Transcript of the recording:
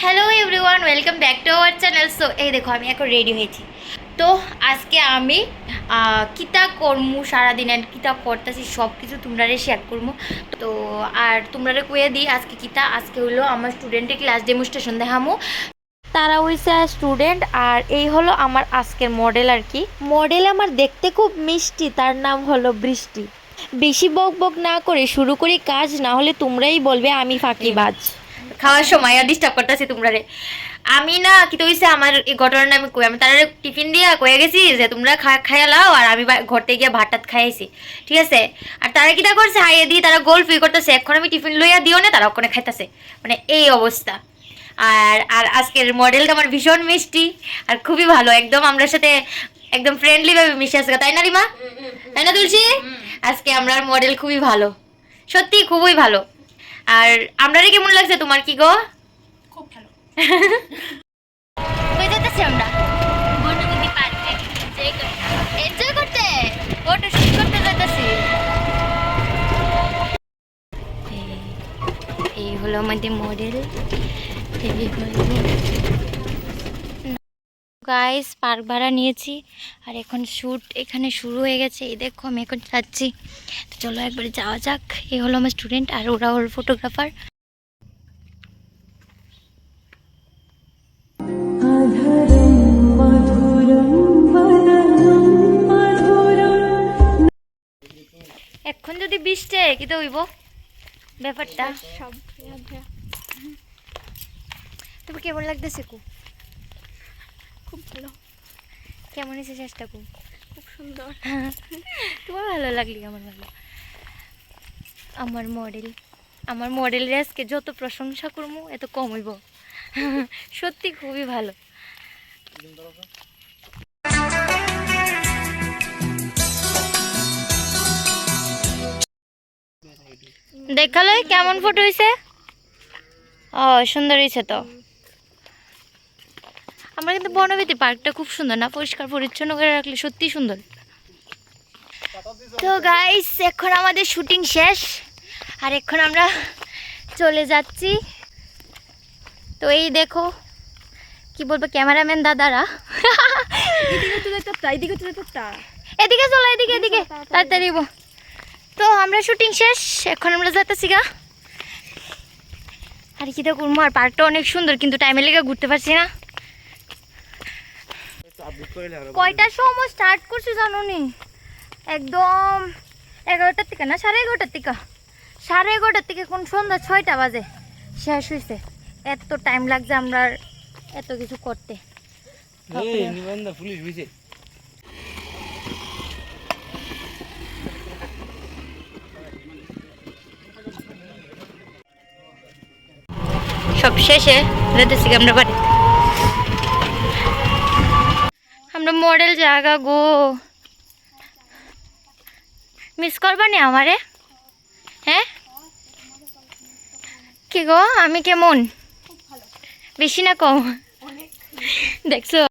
Hello everyone, welcome back to our channel. So এই দেখো আমি এখন রেডি হয়েছি। তো আজকে আমি কিতা করমু সারাদিন অ্যান্ড কিতা করতেছি সব কিছু তোমরা শেয়ার করবো। তো আর তোমরা কয়ে দিই আজকে কিতা, আজকে হলো আমার স্টুডেন্টের ক্লাস ডেমনস্ট্রেশন দেখামু। তারা হইছে স্টুডেন্ট আর এই হলো আমার আজকের মডেল আর কি। মডেল আমার দেখতে খুব মিষ্টি, তার নাম হলো বৃষ্টি। বেশি বক বক না করে শুরু করি কাজ, না হলে তোমরাই বলবে আমি ফাঁকিবাজ। খাওয়ার সময় আর ডিস্টার্ব করতেছি তোমরা রে। আমি না কি তো হইছে আমার এই ঘটনাটা আমি কই, আমি তারা টিফিন দিয়া কয়ে গেছি যে তোমরা খাইয়া লাও আর আমি ঘরতে গিয়ে ভাত টাত খাইছি, ঠিক আছে। আর তারা কিটা করছে হাইয়ে দিয়ে তারা গোল ফি করতেছে, এখন আমি টিফিন লইয়া দিও না, তারা ওখানে খাইতেছে, মানে এই অবস্থা। আর আর আজকের মডেলটা আমার ভীষণ মিষ্টি আর খুবই ভালো, একদম আমরা সাথে একদম ফ্রেন্ডলি ভাবে মিশে আসছে, তাই না রিমা? তাই না তুলসী? আজকে আমরা মডেল খুবই ভালো, সত্যি খুবই ভালো। আর আপনারে কেমন লাগছে তোমার, কি গো? খুব ভালো। কই যাইতেছি আমরা? বনবতী পার্কে এনজয় করতে, ফটো শুট করতে যাইতেছি। এই হলো আমাদের মডেল। গাইস পার্ক ভাড়া নিয়েছি আর এখন শ্যুট এখানে শুরু হয়ে গেছে। এই দেখো আমি এখন যাচ্ছি, তো চলো একবারে যাওয়া যাক। এই হলো আমার স্টুডেন্ট আর ওরা হলো ফটোগ্রাফার। এখন যদি বৃষ্টি কি তো হইব ব্যাপারটা। তবে কেমন লাগতেছে কু? খুব ভালো। কেমন হয়েছে চেষ্টা কু? খুব সুন্দর। তোমার ভালো লাগলি, আমার ভালো। আমার মডেলের আজকে যত প্রশংসা করবো এত কম হইব। সত্যি খুবই ভালো। দেখালো কেমন ফটো হয়েছে? ও সুন্দর হয়েছে তো। আমরা কিন্তু বনবতী পার্কটা খুব সুন্দর না, পরিষ্কার পরিচ্ছন্ন করে রাখলে সত্যি সুন্দর। তো গাইস এখন আমাদের শুটিং শেষ আর এখন আমরা চলে যাচ্ছি। তো এই দেখো কি বলবো ক্যামেরাম্যান দাদারা। এদিকে চলো, এদিকে এদিকে তাড়াতাড়ি। তো আমরা শুটিং শেষ, এখন আমরা যাচ্ছি গা। আর কি দেখো আর পার্কটা অনেক সুন্দর, কিন্তু টাইমের লেগে ঘুরতে পারছি না। কয়টার সময় স্টার্ট করছি জানো নি? একদম 11টার থেকে না, 11:30টার থেকে। 11:30টার থেকে কোন সন্ধ্যা 6টা বাজে শেষ হয়েছে। এত টাইম লাগছে আমরা এত কিছু করতে। সব শেষে যেতেছি আমরা বাড়ি। আমরা মডেল জায়গা গো, মিস করবা নি আমারে? হ্যাঁ কি গো আমি কেমন, বেশি না কম দেখছো?